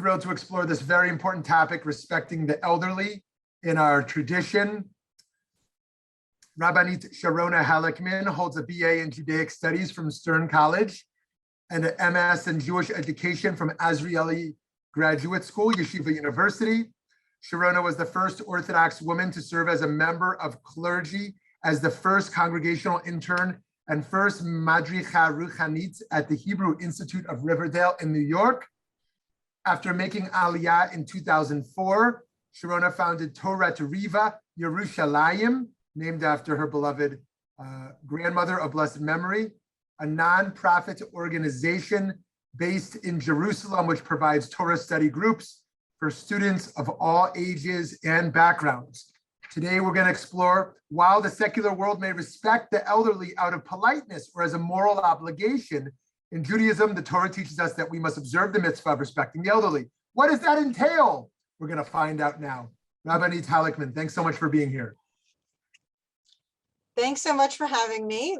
thrilled to explore this very important topic, respecting the elderly in our tradition. Rabbanit Sharona Halikman holds a BA in Judaic Studies from Stern College and an MS in Jewish Education from Azrieli Graduate School, Yeshiva University. Sharona was the first Orthodox woman to serve as a member of clergy, as the first congregational intern and first Madricha Ruchanit at the Hebrew Institute of Riverdale in New York. After making aliya in 2004, Sharona founded Torat Reva Yerushalayim, named after her beloved grandmother of blessed memory, a nonprofit organization based in Jerusalem, which provides Torah study groups for students of all ages and backgrounds. Today, we're going to explore, while the secular world may respect the elderly out of politeness or as a moral obligation, in Judaism, the Torah teaches us that we must observe the mitzvah of respecting the elderly. What does that entail? We're going to find out now. Rabbanit Halikman, thanks so much for being here. Thanks so much for having me.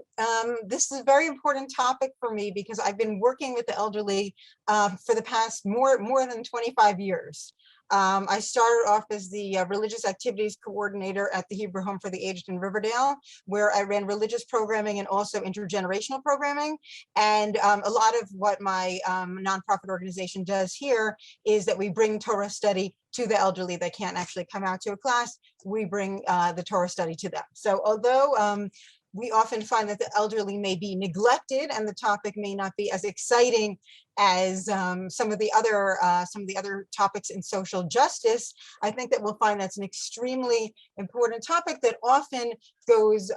This is a very important topic for me because I've been working with the elderly for the past more than 25 years. I started off as the religious activities coordinator at the Hebrew Home for the Aged in Riverdale, where I ran religious programming and also intergenerational programming. And a lot of what my nonprofit organization does here is that we bring Torah study to the elderly that can't actually come out to a class. We bring the Torah study to them. So although we often find that the elderly may be neglected and the topic may not be as exciting as some of the other topics in social justice, I think that we'll find that's an extremely important topic that often goes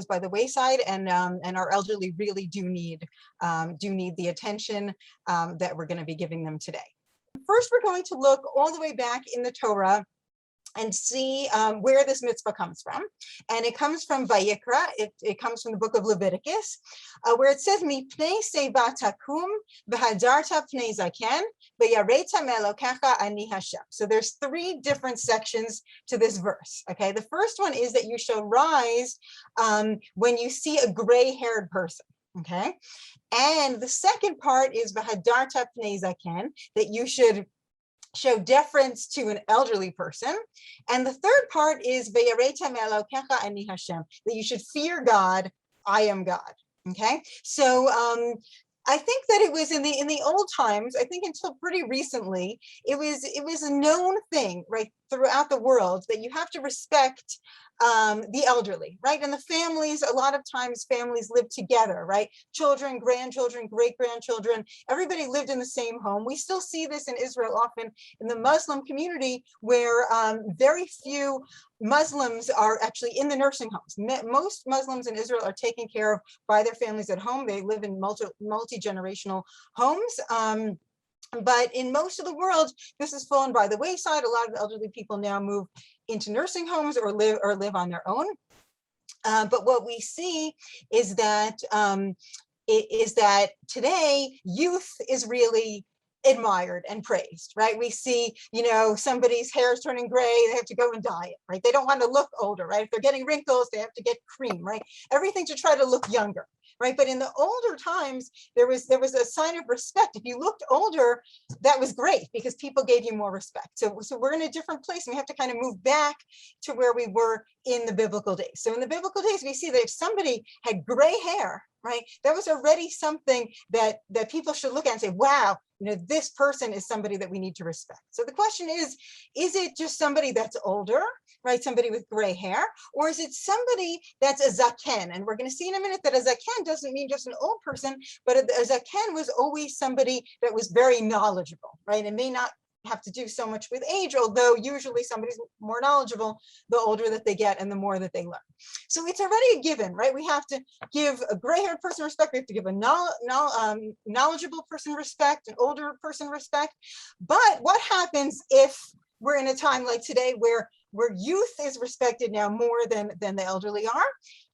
by the wayside, and our elderly really do need the attention that we're going to be giving them today. First, we're going to look all the way back in the Torah and see where this mitzvah comes from. And it comes from Vayikra. It comes from the book of Leviticus, where it says, Mipnei seva takum v'hadarta pnei zaken v'yareta me'elokecha ani Hashem. So there's three different sections to this verse, okay? The first one is that you shall rise when you see a gray-haired person. Okay, and the second part is v'hadarta pnei zaken, that you should show deference to an elderly person. And the third part is v'yareta me'elokecha ani Hashem, that you should fear God. I am God. Okay, so I think that it was in the old times, I think until pretty recently, it was a known thing, right, throughout the world, that you have to respect the elderly, right? And the families, a lot of times families live together, right? Children, grandchildren, great-grandchildren, everybody lived in the same home. We still see this in Israel often in the Muslim community, where very few Muslims are actually in the nursing homes. Most Muslims in Israel are taken care of by their families at home. They live in multi-generational homes. But in most of the world, this has fallen by the wayside. A lot of elderly people now move into nursing homes or live on their own. But what we see is that today youth is really admired and praised, right? We see, somebody's hair is turning gray, they have to go and dye it, right? They don't want to look older, right? If they're getting wrinkles, they have to get cream, right? Everything to try to look younger, right? But in the older times, there was a sign of respect. If you looked older, that was great because people gave you more respect. So we're in a different place, and we have to kind of move back to where we were in the biblical days. So in the biblical days, we see that if somebody had gray hair, right, that was already something that people should look at and say, wow, this person is somebody that we need to respect. So the question is it just somebody that's older, right? Somebody with gray hair, or is it somebody that's a zaken? And we're going to see in a minute that a zaken doesn't mean just an old person, but a zaken was always somebody that was very knowledgeable, right? It may not have to do so much with age, although usually somebody's more knowledgeable the older that they get and the more that they learn. So it's already a given, right? We have to give a gray-haired person respect. We have to give a knowledgeable person respect, an older person respect. But what happens if we're in a time like today where youth is respected now more than the elderly are?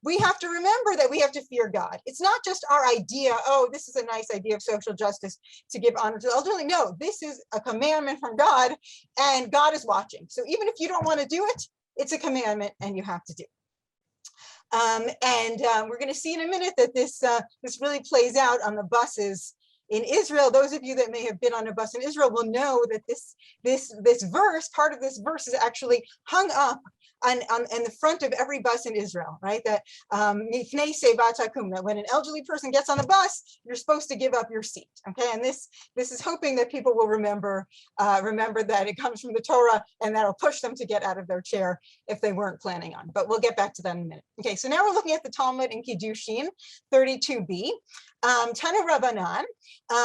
We have to remember that we have to fear God. It's not just our idea, oh, this is a nice idea of social justice to give honor to the elderly. No, this is a commandment from God, and God is watching. So even if you don't want to do it, it's a commandment and you have to do it. We're going to see in a minute that this really plays out on the buses in Israel, those of you that may have been on a bus in Israel will know that this verse, part of this verse, is actually hung up on the front of every bus in Israel, right? That that when an elderly person gets on the bus, you're supposed to give up your seat. Okay, and this is hoping that people will remember that it comes from the Torah, and that'll push them to get out of their chair if they weren't planning on. But we'll get back to that in a minute. Okay, so now we're looking at the Talmud in Kiddushin 32b. Tana Rabbanan,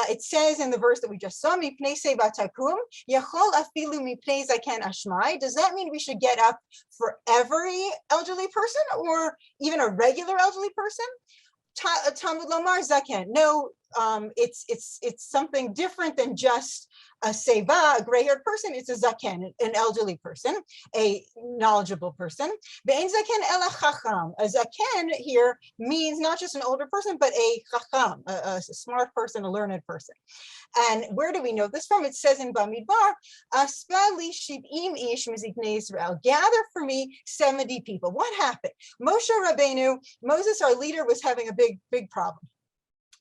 it says in the verse that we just saw, Mipnei sebatakum, yachol afilu mipnei zaken ashmai. Does that mean we should get up for every elderly person or even a regular elderly person? Talmud lomar zaken. No, it's something different than just a seva, a gray-haired person. It's a zaken, an elderly person, a knowledgeable person. Be'en zaken ela chacham. A zaken here means not just an older person, but a chacham, a smart person, a learned person. And where do we know this from? It says in Bamidbar, Aspali shiv'im ish miziknei Israel. Gather for me 70 people. What happened? Moshe Rabbeinu, Moses, our leader, was having a big problem.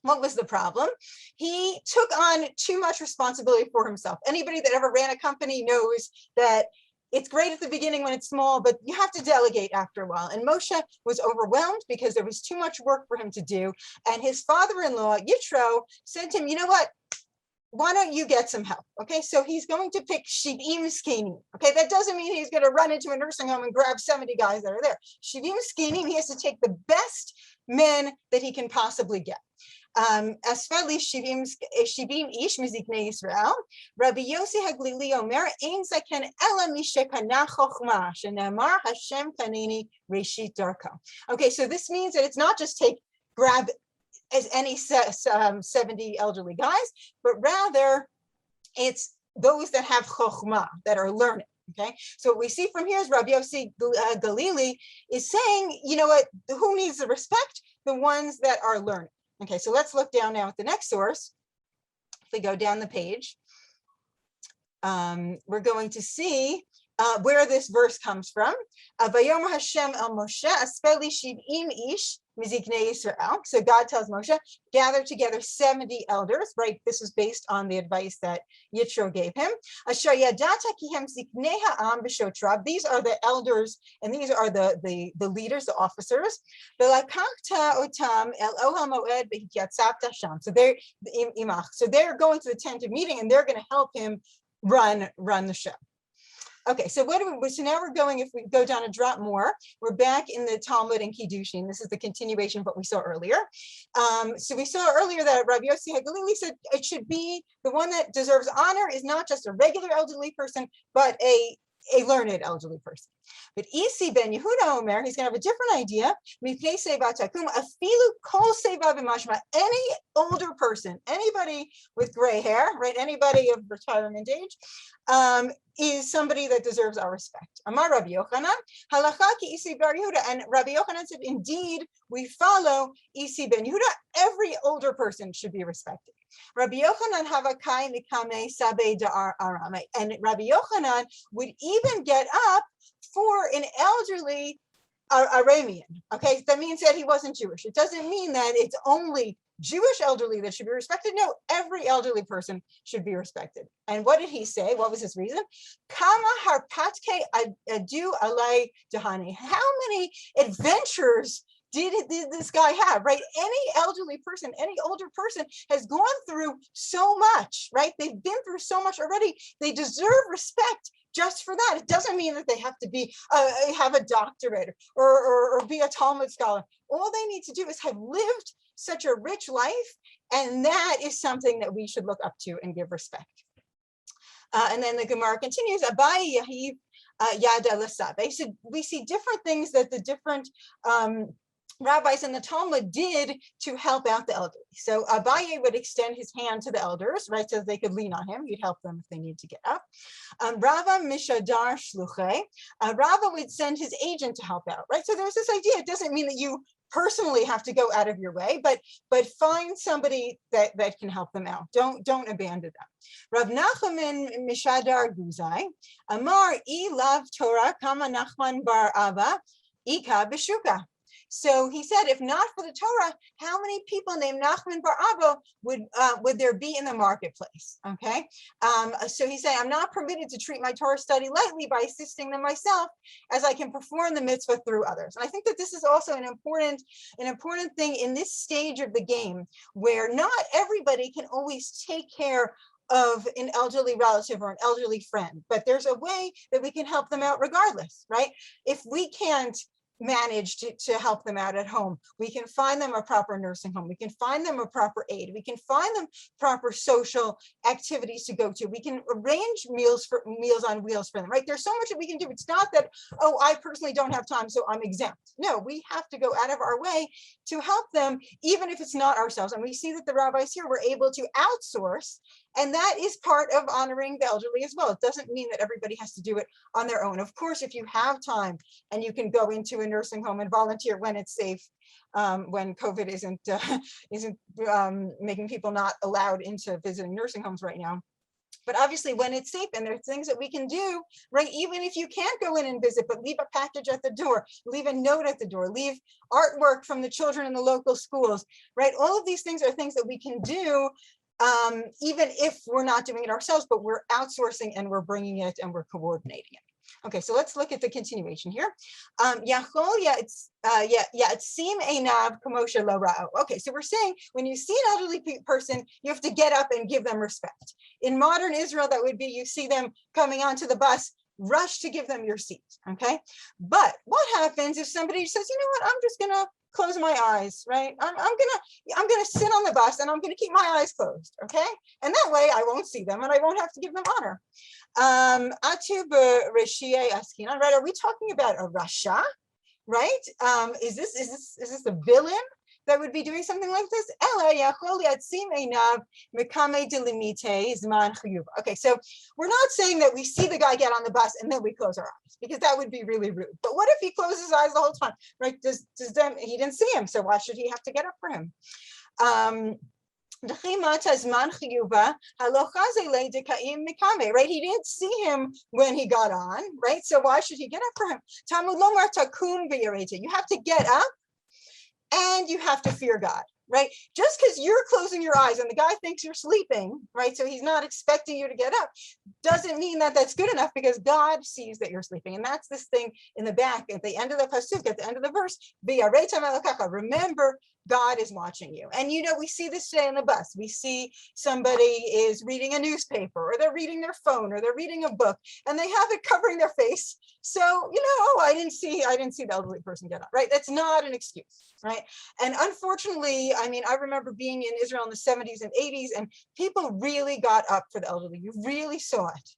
What was the problem? He took on too much responsibility for himself. Anybody that ever ran a company knows that it's great at the beginning when it's small, but you have to delegate after a while. And Moshe was overwhelmed because there was too much work for him to do. And his father-in-law, Yitro, said to him, you know what? Why don't you get some help? Okay, so he's going to pick shivim zkenim. Okay, that doesn't mean he's going to run into a nursing home and grab 70 guys that are there. Shivim zkenim, he has to take the best men that he can possibly get. Asfali shivim ish miziknei Israel. Rabbi Yossi Haglili Omer ein zaken ela mishekana chochma shenemar Hashem kaneni reshit darko. Okay, so this means that it's not just grab as any 70 elderly guys, but rather it's those that have chokhmah, that are learning. Okay, so what we see from here is Rabbi Yossi Galili is saying, you know what, who needs the respect? The ones that are learning. Okay, so let's look down now at the next source. If we go down the page, we're going to see where this verse comes from. Vayomer Hashem el Moshe aspeli shiv'im ish miziknei Yisrael. So God tells Moshe, gather together 70 elders, right? This is based on the advice that Yitro gave him. Asher yadata ki hem ziknei ha'am b'shotrav. These are the elders, and these are the leaders, the officers. V'lakachta otam el ohel moed v'hityatzavta sham. So they're imach. So they're going to the tent of meeting, and they're going to help him run the show. Okay, so so now we're going, if we go down a drop more, we're back in the Talmud and Kiddushin. This is the continuation of what we saw earlier. So we saw earlier that Rabbi Yossi Hagalili said it should be the one that deserves honor is not just a regular elderly person, but a learned elderly person. But Isi ben Yehuda Omer, he's going to have a different idea. Any older person, anybody with gray hair, right? Anybody of retirement age, is somebody that deserves our respect. Amar Rabbi Yochanan, halacha ki Isi bar Yehuda, and Rabbi Yochanan said, indeed, we follow Isi ben Yehuda. Every older person should be respected. Rabbi Yochanan havakai mikame sabe da arame, and Rabbi Yochanan would even get up for an elderly Aramean. Okay, that means that he wasn't Jewish. It doesn't mean that it's only Jewish elderly that should be respected. No, every elderly person should be respected. And what did he say? What was his reason? Kama harpatke adu alay dahani. How many adventures did this guy have, right? Any elderly person, any older person has gone through so much, right? They've been through so much already. They deserve respect just for that. It doesn't mean that they have to be have a doctorate or be a Talmud scholar. All they need to do is have lived such a rich life, and that is something that we should look up to and give respect. And then the Gemara continues, Abai Yahiv Yada Lasabe. So we see different things that the different rabbis in the Talmud did to help out the elderly. So Abaye would extend his hand to the elders, right, so they could lean on him. He'd help them if they need to get up. Rava Mishadar Shluche. Rava would send his agent to help out, right? So there's this idea. It doesn't mean that you personally have to go out of your way, but find somebody that can help them out. Don't abandon them. Rav Nachaman Mishadar Guzai. Amar I lav Torah kama Nachman bar Ava Ika Beshuka. So he said, if not for the Torah, how many people named Nachman bar Abba would there be in the marketplace? Okay, so he's saying, I'm not permitted to treat my Torah study lightly by assisting them myself, as I can perform the mitzvah through others. And I think that this is also an important thing in this stage of the game, where not everybody can always take care of an elderly relative or an elderly friend, but there's a way that we can help them out regardless, right? If we can't manage to help them out at home, we can find them a proper nursing home, we can find them a proper aid, we can find them proper social activities to go to, we can arrange meals on wheels for them, right? There's so much that we can do. It's not that, oh, I personally don't have time, so I'm exempt. No, we have to go out of our way to help them, even if it's not ourselves. And we see that the rabbis here were able to outsource, and that is part of honoring the elderly as well. It doesn't mean that everybody has to do it on their own. Of course, if you have time and you can go into a nursing home and volunteer when it's safe, when COVID isn't making people not allowed into visiting nursing homes right now. But obviously when it's safe, and there are things that we can do, right? Even if you can't go in and visit, but leave a package at the door, leave a note at the door, leave artwork from the children in the local schools, right? All of these things are things that we can do, even if we're not doing it ourselves, but we're outsourcing and we're bringing it and we're coordinating it. Okay, so let's look at the continuation here. Okay, so we're saying when you see an elderly person, you have to get up and give them respect. In modern Israel, that would be you see them coming onto the bus, rush to give them your seat, okay? But what happens if somebody says, you know what, I'm just gonna close my eyes, right? I'm gonna sit on the bus and I'm gonna keep my eyes closed, okay? And that way I won't see them and I won't have to give them honor. Right? Are we talking about a rasha, right? Is this a villain that would be doing something like this? Okay, so we're not saying that we see the guy get on the bus and then we close our eyes, because that would be really rude. But what if he closes his eyes the whole time, right? He didn't see him, so why should he have to get up for him? Right? He didn't see him when he got on, right? So why should he get up for him? You have to get up and you have to fear God, right? Just because you're closing your eyes and the guy thinks you're sleeping, right? So he's not expecting you to get up, doesn't mean that that's good enough, because God sees that you're sleeping. And that's this thing in the back at the end of the pasuk, at the end of the verse, remember, God is watching you. And you know, we see this today on the bus. We see somebody is reading a newspaper, or they're reading their phone, or they're reading a book, and they have it covering their face. So, you know, oh, I didn't see the elderly person get up, right? That's not an excuse, right? And unfortunately, I mean, I remember being in Israel in the 70s and 80s, and people really got up for the elderly. You really saw it.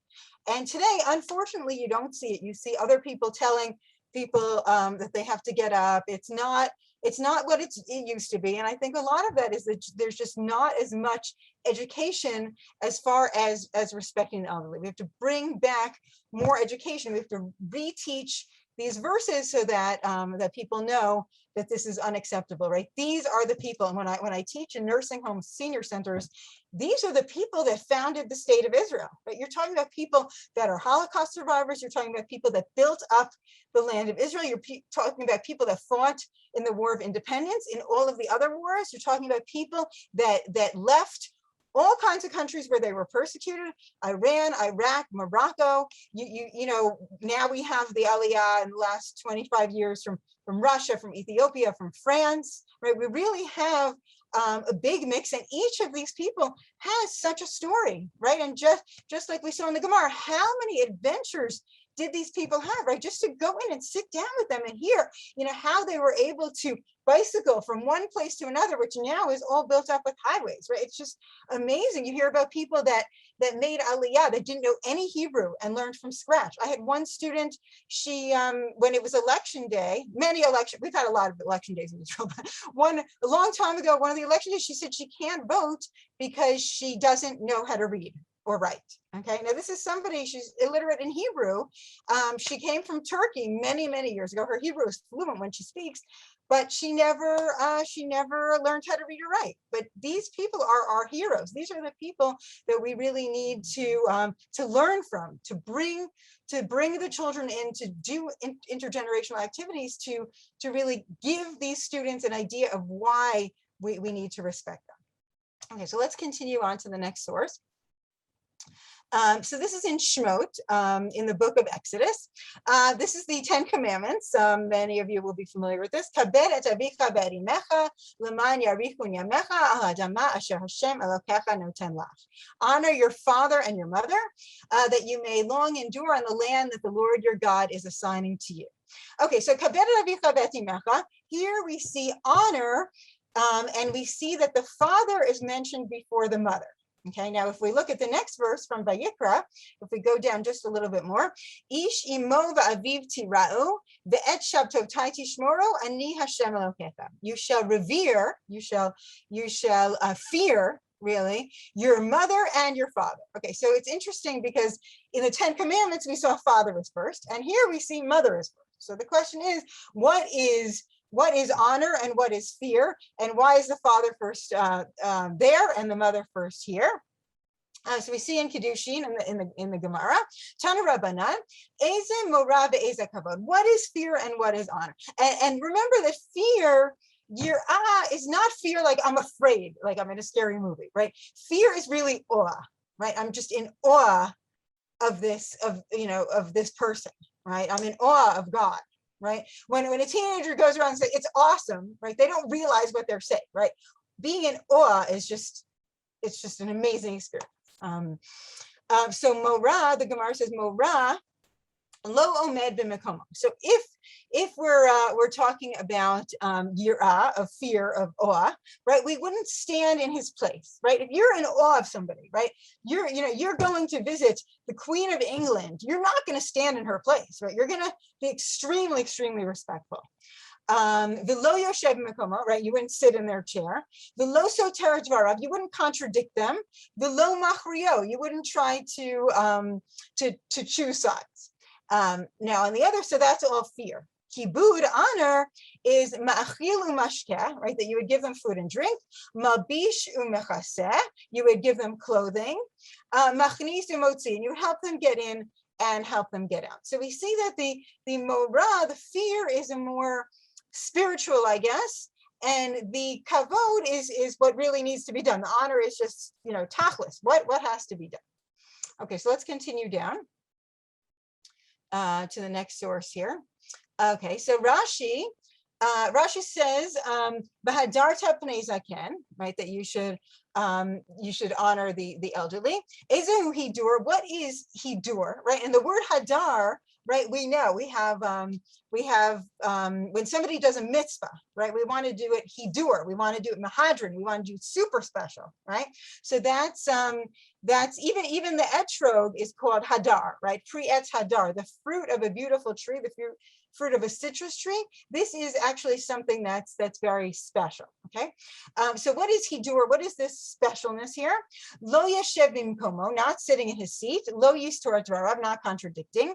And today, unfortunately, you don't see it. You see other people telling people that they have to get up. It's not what it used to be. And I think a lot of that is that there's just not as much education as far as respecting the elderly. We have to bring back more education. We have to reteach these verses so that that people know that this is unacceptable, right? These are the people, and when I teach in nursing homes, senior centers, these are the people that founded the state of Israel, right? You're talking about people that are Holocaust survivors. You're talking about people that built up the land of Israel. You're talking about people that fought in the War of Independence, in all of the other wars. You're talking about people that left all kinds of countries where they were persecuted: Iran, Iraq, Morocco. You know, now we have the aliya in the last 25 years from Russia, from Ethiopia, from France, right? We really have a big mix, and each of these people has such a story, right? And just like we saw in the Gemara, how many adventures did these people have, right? Just to go in and sit down with them and hear, you know, how they were able to bicycle from one place to another, which now is all built up with highways, right? It's just amazing. You hear about people that made aliyah, that didn't know any Hebrew and learned from scratch. I had one student, she, when it was election day, we've had a lot of election days in Israel, but a long time ago, one of the election days, she said she can't vote because she doesn't know how to read or write. Okay, now this is somebody, she's illiterate in Hebrew. She came from Turkey many, many years ago. Her Hebrew is fluent when she speaks, but she never learned how to read or write. But these people are our heroes. These are the people that we really need to learn from, to bring the children in, to do intergenerational activities, to really give these students an idea of why we need to respect them. Okay, so let's continue on to the next source. So this is in Shemot, in the book of Exodus. This is the 10 Commandments. Many of you will be familiar with this. Kabed et avicha ve'erimecha, l'man yarichun yamecha al ha'adama asher Hashem Elokecha noten lach. Honor your father and your mother, that you may long endure on the land that the Lord your God is assigning to you. Okay, so kabed et avicha ve'erimecha. Here we see honor, and we see that the father is mentioned before the mother. Okay, now if we look at the next verse from Vayikra, if we go down just a little bit more, Ish imo va'aviv tira'u ve'et shabtotai tishmoro ani Hashem Elokecha. You shall revere, you shall fear, really, your mother and your father. Okay, so it's interesting because in the 10 Commandments we saw father as first, and here we see mother as first. So the question is, what is honor and what is fear, and why is the father first there and the mother first here? So we see in Kiddushin in the Gemara, Tana Rabbanit, Eze Mora ve'eze kavod. What is fear and what is honor? And remember that fear, is not fear like I'm afraid, like I'm in a scary movie, right? Fear is really awe, right? I'm just in awe of this person, right? I'm in awe of God. Right? When a teenager goes around and says it's awesome, right? They don't realize what they're saying, right? Being in awe is just an amazing experience. So Mora, the Gemara says Mora lo omed b'mekomo. So if we're talking about yirah, of fear, of awe, right? We wouldn't stand in his place, right? If you're in awe of somebody, right? You're going to visit the Queen of England. You're not going to stand in her place, right? You're going to be extremely, extremely respectful. V'lo yoshev b'mekomo, right? You wouldn't sit in their chair. V'lo soter dvarav, you wouldn't contradict them. V'lo machrio, you wouldn't try to choose sides. Now on the other, so that's all fear. Kibud, honor, is ma'achil u'mashkeh, right? That you would give them food and drink. Mabish u'mechaseh, you would give them clothing. Machnis u'motzi, and you would help them get in and help them get out. So we see that the morah, the fear, is a more spiritual, I guess, and the kavod is what really needs to be done. The honor is just, tachlis, what has to be done. Okay, so let's continue down to the next source here. Okay, so Rashi says, "V'hadarta pnei zaken," right? That you should honor the elderly. Ezehu hidur. What is hidur, right? And the word hadar, right? We know we have when somebody does a mitzvah, right? We want to do it hidur. We want to do it mahadrin. We want to do it super special, right? So that's even the etrog is called hadar, right? Pre-etz hadar, the fruit of a beautiful tree, the fruit of a citrus tree. This is actually something that's very special. Okay, so what is hidur? What is this specialness here? Lo yeshev bimkomo, not sitting in his seat. Lo yis Torat Reva, not contradicting.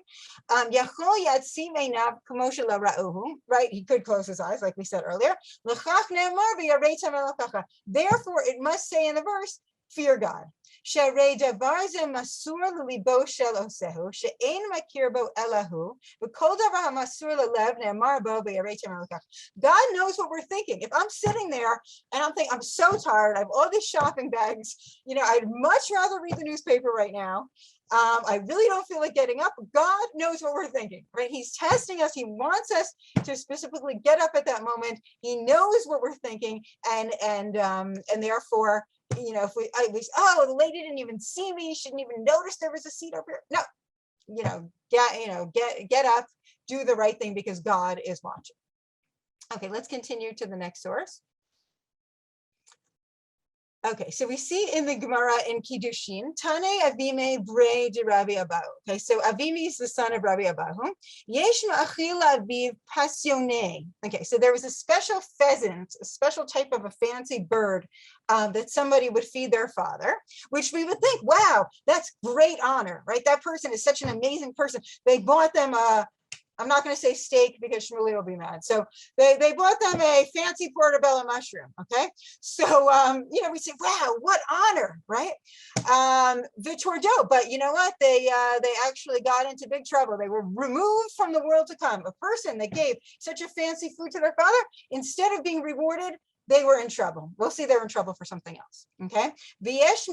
Yachol yatsim einav kamo shelo ra'uhu, right? He could close his eyes, like we said earlier. L'chach ne'amar v'yareitem elokecha. Therefore, it must say in the verse, fear God. Sharei davar ze masur lelibo shel osehu she'ein makir bo elahu v'kol davar hamasur lelev ne'amar bo v'yareitem elokecha. God knows what we're thinking. If I'm sitting there and I'm thinking, I'm so tired, I have all these shopping bags, I'd much rather read the newspaper right now. I really don't feel like getting up. God knows what we're thinking, right? He's testing us. He wants us to specifically get up at that moment. He knows what we're thinking, and therefore, if the lady didn't even see me, she didn't even notice there was a seat over here. No, get up, do the right thing because God is watching. Okay, let's continue to the next source. Okay, so we see in the Gemara in Kiddushin, Tane Avime Bre de Rabbi Abahu. Okay, so Avimi is the son of Rabbi Abahu. Yesh ma'achila aviv passione. Okay, so there was a special pheasant, a special type of a fancy bird that somebody would feed their father, which we would think, wow, that's great honor, right? That person is such an amazing person. They bought them I'm not going to say steak because Shmuley will be mad. So they bought them a fancy portobello mushroom. Okay. So, we say, wow, what honor, right? The Tordo, but you know what? They actually got into big trouble. They were removed from the world to come. A person that gave such a fancy food to their father, instead of being rewarded, they were in trouble. We'll see they're in trouble for something else. Okay. V'yesh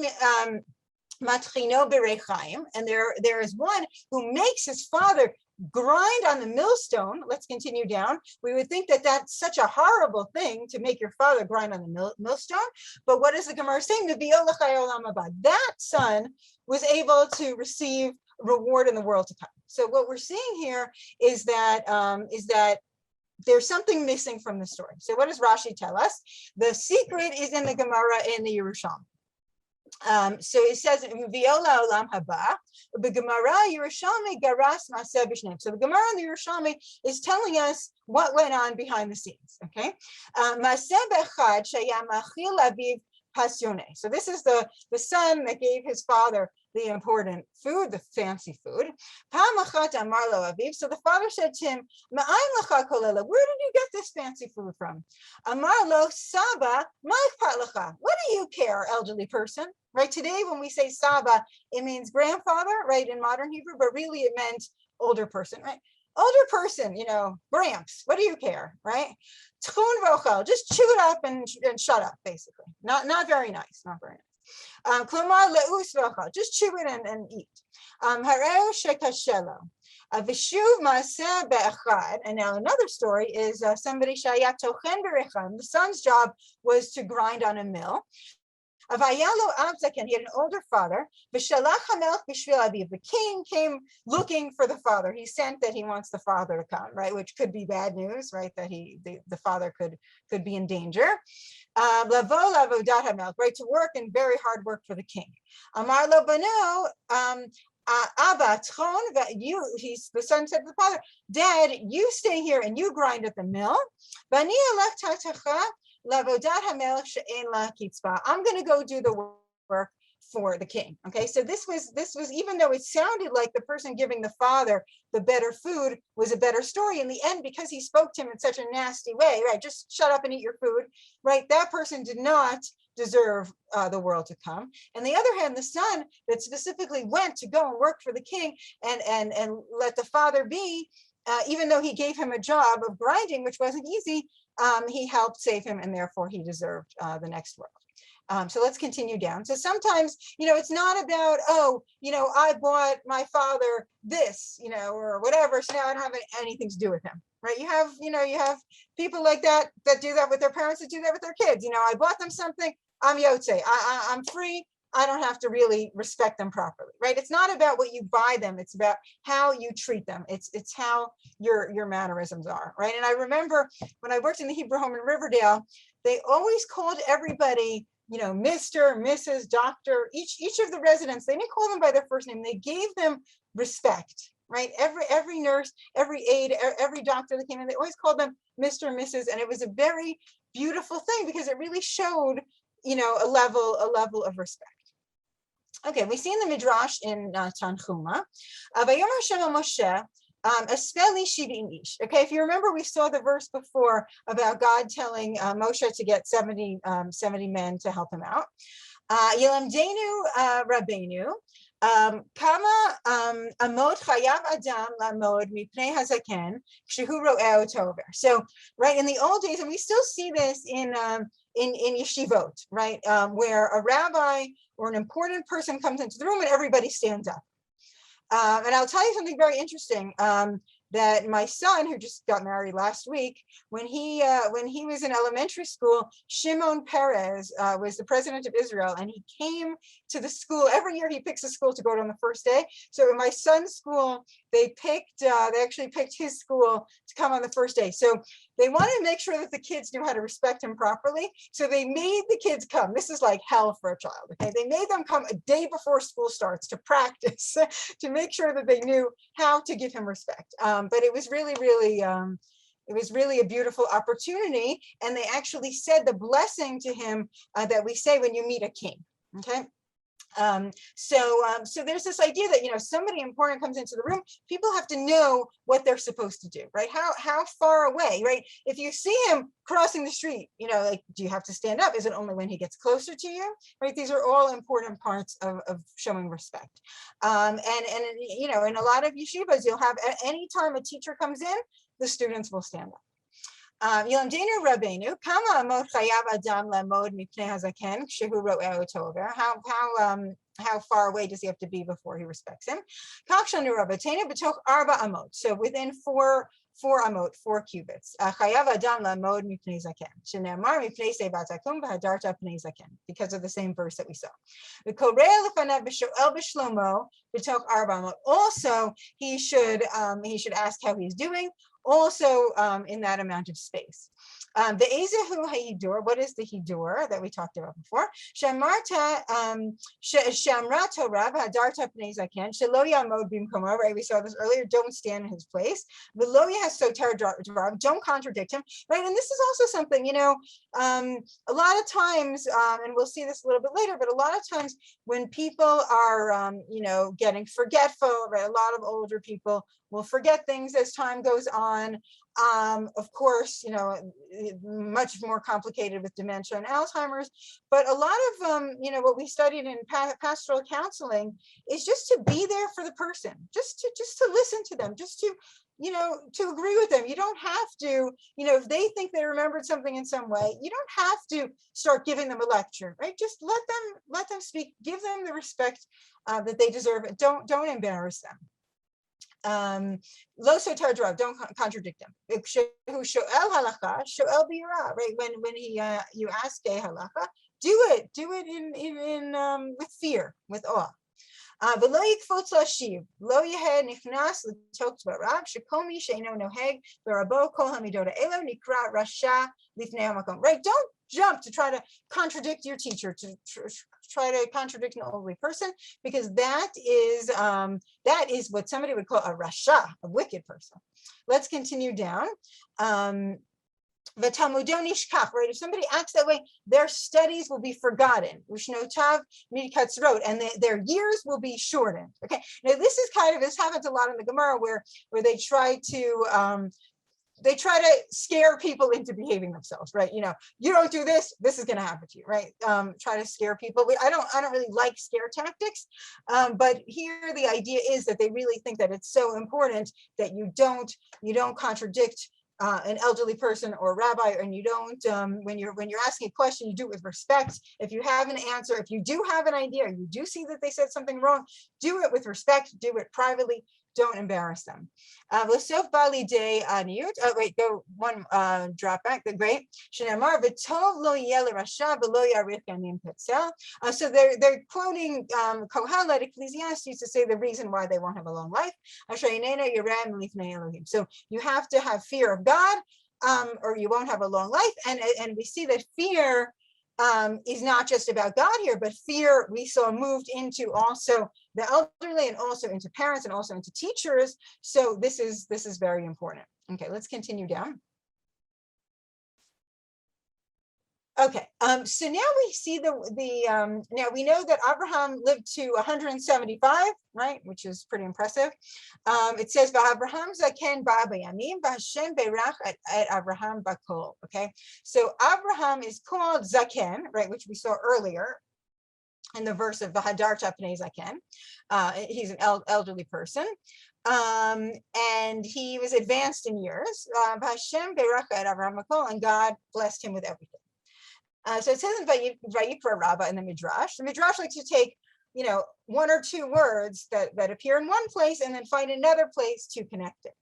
matrino berechaim, and there is one who makes his father grind on the millstone. Let's continue down. We would think that that's such a horrible thing to make your father grind on the millstone. But what is the Gemara saying? That son was able to receive reward in the world to come. So what we're seeing here is that there's something missing from the story. So what does Rashi tell us? The secret is in the Gemara in the Yerushalmi. So it says Viola Olam Haba, the Gemara Yerushalmi Garas Maseh B'Shneim. So the Gemara in the Yerushalmi is telling us what went on behind the scenes. Okay, Maseh Bechad Shaya Machil Aviv Passione. So this is the son that gave his father the important food, the fancy food. So the father said to him, where did you get this fancy food from? Amarlo Saba, what do you care, elderly person? Right, today when we say Saba, it means grandfather, right, in modern Hebrew, but really it meant older person, right? Older person, Gramps, what do you care, right? Tchun vochel, just chew it up and shut up, basically. Not very nice, not very nice. Klomar leus vochel, just chew it and eat. Hareu shekashelo. Vishuv maaseh be'achad. And now another story is somebody shayat tochen berecham. The son's job was to grind on a mill. Avayalo Abzaken, he had an older father. The king came looking for the father. He sent that he wants the father to come, right? Which could be bad news, right? That the father could be in danger. Right, to work and very hard work for the king. Amar lo bano, Abba, the son said to the father, Dad, you stay here and you grind at the mill. I'm going to go do the work for the king. Okay, so this was even though it sounded like the person giving the father the better food was a better story in the end, because he spoke to him in such a nasty way, right? Just shut up and eat your food, right? That person did not deserve the world to come. On the other hand, the son that specifically went to go and work for the king and let the father be, even though he gave him a job of grinding, which wasn't easy, he helped save him, and therefore he deserved the next world. So let's continue down. So sometimes, it's not about, I bought my father this, or whatever, so now I don't have anything to do with him, right? You have people like that do that with their parents, that do that with their kids. I bought them something, I'm Yotze, I'm free. I don't have to really respect them properly, right? It's not about what you buy them. It's about how you treat them. It's how your mannerisms are, right? And I remember when I worked in the Hebrew home in Riverdale, they always called everybody, Mr., Mrs., Doctor, each of the residents. They didn't call them by their first name. They gave them respect, right? Every nurse, every aide, every doctor that came in, they always called them Mr. and Mrs. And it was a very beautiful thing because it really showed, a level of respect. Okay, we see in the Midrash in Tanchuma, Vayomer Hashem el Moshe, Espeli Shivim Ish. Okay, if you remember, we saw the verse before about God telling Moshe to get 70 men to help him out. Yelamdenu Rabbeinu, Kama Amod Chayav Adam Lamod Mipnei Hazaken Shehu Ro'eh Tover. So, right, in the old days, and we still see this in yeshivot, right, where a rabbi or an important person comes into the room and everybody stands up. And I'll tell you something very interesting, that my son, who just got married last week, when he was in elementary school, Shimon Peres was the president of Israel, and he came to the school. Every year he picks a school to go to on the first day. So in my son's school they actually picked his school to come on the first day. So they wanted to make sure that the kids knew how to respect him properly. So they made the kids come. This is like hell for a child. Okay, they made them come a day before school starts to practice to make sure that they knew how to give him respect. But it was really, really. It was really a beautiful opportunity, and they actually said the blessing to him that we say when you meet a king. Okay. So there's this idea that, somebody important comes into the room, people have to know what they're supposed to do, right? How far away, right? If you see him crossing the street, like, do you have to stand up? Is it only when he gets closer to you, right? These are all important parts of showing respect. And in a lot of yeshivas, you'll have, at any time a teacher comes in, the students will stand up. Yomdenu Rabbeinu, kama amot chayav adam lamod mipnei hazaken shehu ro'eh tover. How far away does he have to be before he respects him? Kakshanu Rabbeinu b'toch arba amot. So within four amot, 4 cubits. Chayav adam lamod mipnei zaken. Shenemar mipnei sebat zakum v'hadarta pnei zaken. Because of the same verse that we saw. V'korei lefanav b'shoel b'shlomo b'toch arba amot. Also, he should ask how he's doing. Also in that amount of space. The Ezehu Hayidur, what is the Hidur that we talked about before? Shamra Torah Hadarta Pnei Zaken, Shelo Yamod Bimkomo, right? We saw this earlier, don't stand in his place. V'lo Yasoter Dvarav, don't contradict him, right? And this is also something, a lot of times, and we'll see this a little bit later, but a lot of times when people are, getting forgetful, right? A lot of older people will forget things as time goes on. Of course, much more complicated with dementia and Alzheimer's, but a lot of, what we studied in pastoral counseling is just to be there for the person, just to listen to them, just to, to agree with them. You don't have to, if they think they remembered something in some way, you don't have to start giving them a lecture, right? Just let them speak, give them the respect that they deserve. Don't embarrass them. Lo sotar drav, don't contradict them. Who shoel halacha, shoel bira, right? When you ask a halacha, do it in with fear, with awe. V'lo yikfotz lashiv, lo yehed nichnas l'tok dvarav, shekol mi she'eino noheg v'rabo kol hamidot ha'elo nikra rasha lifnei hamakom. Right? Don't jump to try to contradict your teacher, to try to contradict an elderly person, because that is what somebody would call a rasha, a wicked person. Let's continue down. The Talmudon nishkach, right? If somebody acts that way, their studies will be forgotten. Ushnotav midkatzrot, and their years will be shortened. Okay. Now this happens a lot in the Gemara where they try to scare people into behaving themselves, right? You don't do this, this is going to happen to you, right? Try to scare people. I don't really like scare tactics, but here the idea is that they really think that it's so important that you don't contradict an elderly person or rabbi, and you don't, when you're asking a question, you do it with respect. If you have an answer, if you do have an idea, you do see that they said something wrong, do it with respect, do it privately, don't embarrass them. L'sof bali day aniyut. Oh wait, go one drop back. The great Shenamar v'tov lo yel rasha v'lo yarich ganim petzel. So they're quoting Kohelet, Ecclesiastes, to say the reason why they won't have a long life. So you have to have fear of God, or you won't have a long life. And we see that fear is not just about God here, but fear we saw moved into also the elderly, and also into parents, and also into teachers. So this is very important. Okay, let's continue down. Okay, so now we see now we know that Avraham lived to 175, right? Which is pretty impressive. It says Avraham zaken ba'abayamim v'Hashem berach at Avraham bakol. Okay, so Avraham is called zaken, right? Which we saw earlier in the verse of V'hadarta pnei zaken. He's an elderly person. And he was advanced in years. Hashem berach at Avraham bakol, and God blessed him with everything. So it says in Vayikra Rabbah in the Midrash. The Midrash likes to take, one or two words that appear in one place and then find another place to connect it.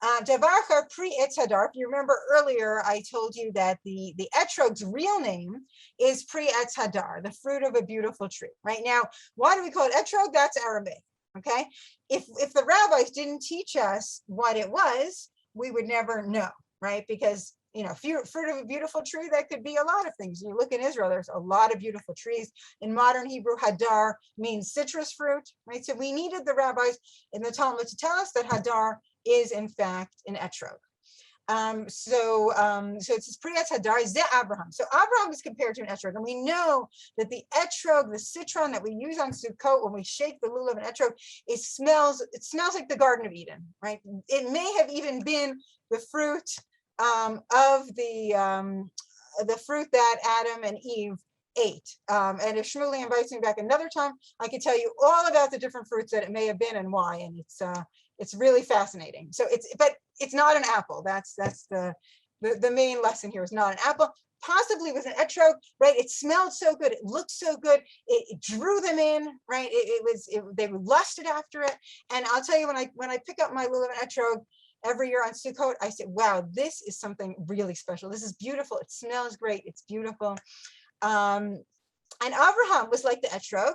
Davarcha pri etz hadar. If you remember earlier, I told you that the etrog's real name is pri etz hadar, the fruit of a beautiful tree. Right now, why do we call it etrog? That's Arabic. okay? If the rabbis didn't teach us what it was, we would never know, right? Because, you know, fruit of a beautiful tree, that could be a lot of things. You look in Israel, there's a lot of beautiful trees. In modern Hebrew, hadar means citrus fruit, right? So we needed the rabbis in the Talmud to tell us that hadar is in fact an etrog. So it says Priyat Hadar Ze Avraham. So Avraham is compared to an etrog, and we know that the etrog, the citron that we use on Sukkot when we shake the lulav of an etrog, it smells like the Garden of Eden, right? It may have even been the fruit of the fruit that Adam and Eve ate. And if Shmuley invites me back another time, I can tell you all about the different fruits that it may have been and why. And it's really fascinating. So but it's not an apple. That's the main lesson here, is not an apple. Possibly with an etrog, right? It smelled so good, it looked so good, it drew them in, right? They lusted after it. And I'll tell you, when I pick up my lulav and etrog every year on Sukkot, I say, wow, this is something really special. This is beautiful. It smells great. It's beautiful. And Avraham was like the etrog.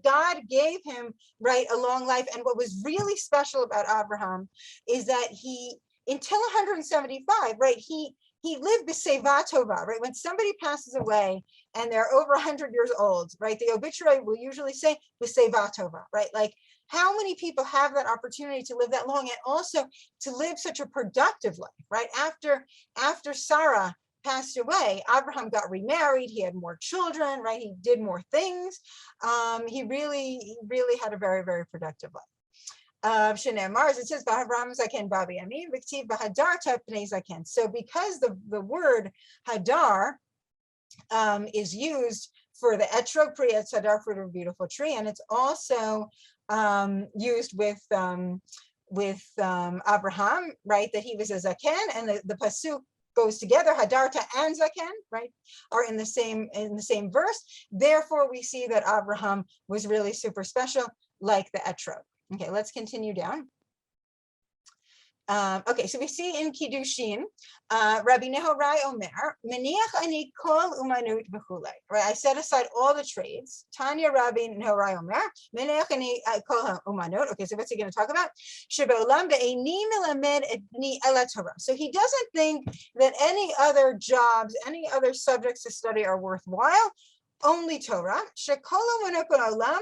God gave him, right, a long life. And what was really special about Avraham is that he, until 175, right, he lived b'seva tova, right? When somebody passes away and they're over 100 years old, right, the obituary will usually say b'seva tova, right? Like, how many people have that opportunity to live that long, and also to live such a productive life, right? After Sarah passed away, Abraham got remarried, he had more children, right? He did more things. He really had a very, very productive life. Mars, it says, so because the word hadar is used for the etrog priyat hadar, fruit of a beautiful tree, and it's also used with Avraham, right? That he was a zaken, and the pasuk goes together. Hadarta and zaken, right, are in the same verse. Therefore, we see that Avraham was really super special, like the etrog. Okay, let's continue down. Okay, so we see in Kiddushin, Rabbi Nehorai Omer, Meniach ani kol umanut b'chulei. Right, I set aside all the trades. Tanya Rabbi Nehorai Omer, Meniach ani kol umanut. Okay, so what's he going to talk about? Shebe'olam be'eini melamed et bni ela Torah. So he doesn't think that any other jobs, any other subjects to study are worthwhile. Only Torah. Shekol umanut b'olam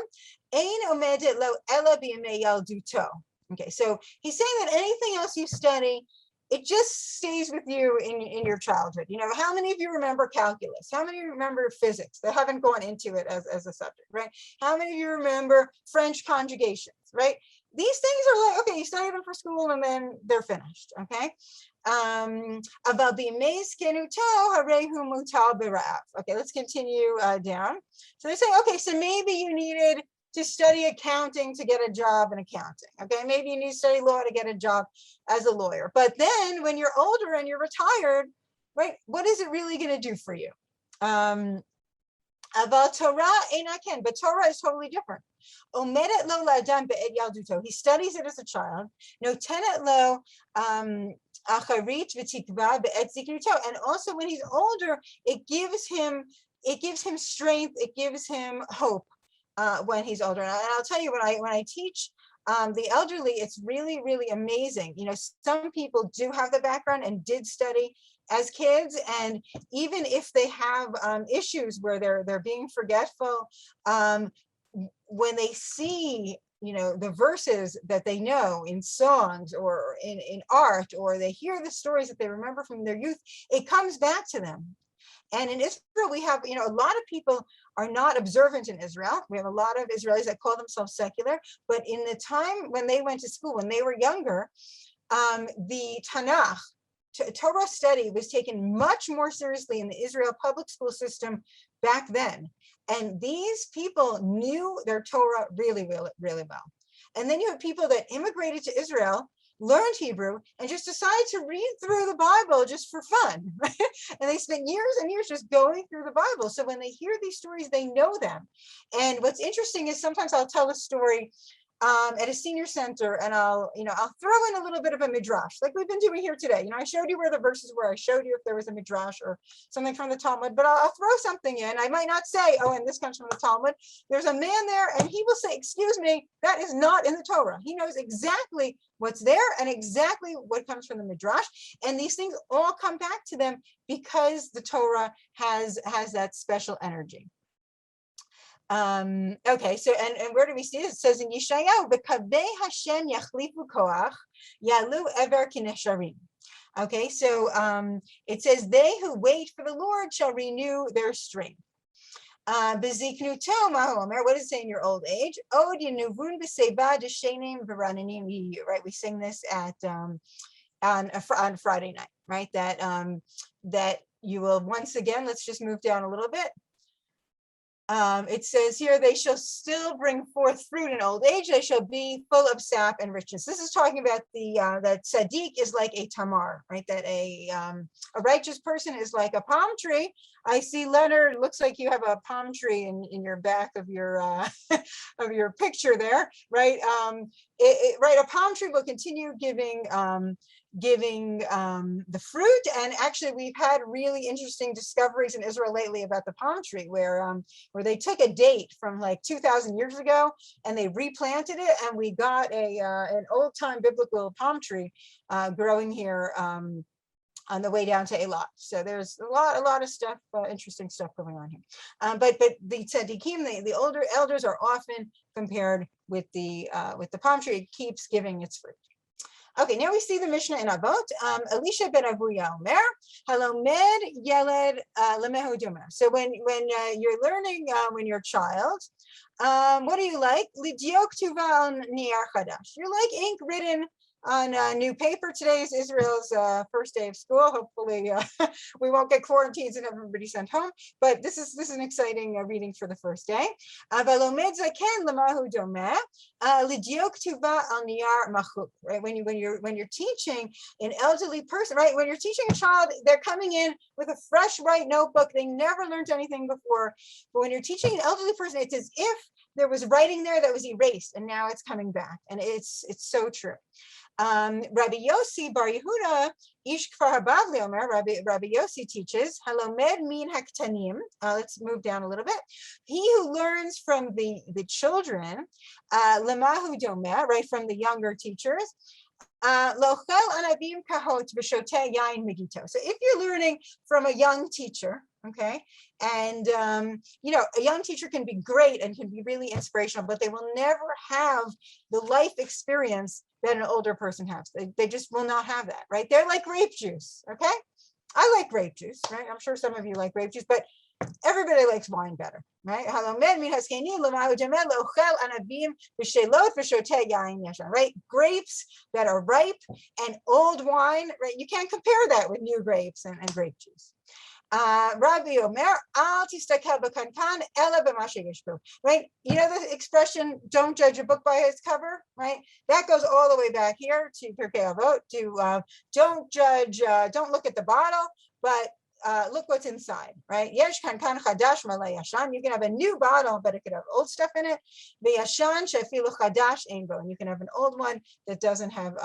ein omedet lo ela b'yemei yalduto. Okay, so he's saying that anything else you study, it just stays with you in your childhood. You know, how many of you remember calculus? How many of you remember physics that haven't gone into it as a subject, right? How many of you remember French conjugations, right? These things are like, okay, you study them for school and then they're finished, okay? About the okay, let's continue down. So they say, okay, so maybe you needed to study accounting to get a job in accounting. Okay, maybe you need to study law to get a job as a lawyer. But then when you're older and you're retired, right, what is it really going to do for you? About Torah, but Torah is totally different. He studies it as a child. And also when he's older, it gives him strength, it gives him hope. When he's older, and I'll tell you, when I teach the elderly, it's really, really amazing. You know, some people do have the background and did study as kids, and even if they have issues where they're being forgetful, when they see, you know, the verses that they know in songs or in art, or they hear the stories that they remember from their youth, it comes back to them. And in Israel, we have, you know, a lot of people are not observant in Israel. We have a lot of Israelis that call themselves secular, but in the time when they went to school, when they were younger, the Tanakh, Torah study was taken much more seriously in the Israel public school system back then. And these people knew their Torah really, really, really well. And then you have people that immigrated to Israel, learned Hebrew, and just decided to read through the Bible just for fun. Right? And they spent years and years just going through the Bible. So when they hear these stories, they know them. And what's interesting is sometimes I'll tell a story at a senior center, and I'll throw in a little bit of a midrash, like we've been doing here today. I showed you where the verses were. I showed you if there was a midrash or something from the Talmud, but I'll throw something in. I might not say, oh, and this comes from the Talmud. There's a man there, and he will say, excuse me, that is not in the Torah. He knows exactly what's there and exactly what comes from the midrash, and these things all come back to them because the Torah has that special energy. Okay, so and where do we see this? It says in Yeshayahu, "V'kavei Hashem yachlifu koach, yalu ever kinesharim." Okay, so it says, "They who wait for the Lord shall renew their strength." B'ziknuto mahomer. What does it say in your old age? Od yenuvun b'seiba d'shenim v'rananim yiyu. Right, we sing this at on Friday night. Right, that you will once again. Let's just move down a little bit. It says here, they shall still bring forth fruit in old age. They shall be full of sap and richness. This is talking about that tzaddik is like a tamar, right? That a righteous person is like a palm tree. I see, Leonard, it looks like you have a palm tree in your back of your of your picture there, right? Right, a palm tree will continue giving the fruit. And actually, we've had really interesting discoveries in Israel lately about the palm tree, where they took a date from like 2,000 years ago and they replanted it, and we got an old time biblical palm tree growing here on the way down to Eilat. So there's a lot of stuff, interesting stuff going on here. But the tzaddikim, the older elders, are often compared with the palm tree. It keeps giving its fruit. Okay, now we see the Mishnah in Avot. Elisha ben Avuya Omer, Halomed Yeled Lemehu Domer. So when you're learning, when you're a child, what do you like? Lidiok tuva niyar chadash. You like ink written on new paper. Today is Israel's first day of school. Hopefully we won't get quarantines and everybody sent home, but this is an exciting reading for the first day. Right, when you're teaching an elderly person, right, when you're teaching a child, they're coming in with a fresh white notebook. They never learned anything before, but when you're teaching an elderly person, it's as if there was writing there that was erased and now it's coming back, and it's so true. Rabbi Yossi Bar Yehuda Ish Kfar Habavli Omer, Rabbi Yossi teaches, Halomed min haktanim. Let's move down a little bit. He who learns from the children, lemahu domer, right, from the younger teachers. Lochel anavim kahot b'shoteh yain megito. So if you're learning from a young teacher, okay, and a young teacher can be great and can be really inspirational, but they will never have the life experience that an older person has. They just will not have that, right? They're like grape juice, okay? I like grape juice, right? I'm sure some of you like grape juice, but everybody likes wine better, right? Right? Grapes that are ripe and old wine, right? You can't compare that with new grapes and grape juice. Rabbi Omer, al tistakel b'kankan ela b'mashe yishbu. Right? You know the expression, don't judge a book by its cover, right? That goes all the way back here to Pirkei Avot, to don't judge, don't look at the bottle, but look what's inside, right? Yesh kankan chadash malay yashan. You can have a new bottle, but it could have old stuff in it. V'yashan shefilu chadash ein bo. And you can have an old one that doesn't have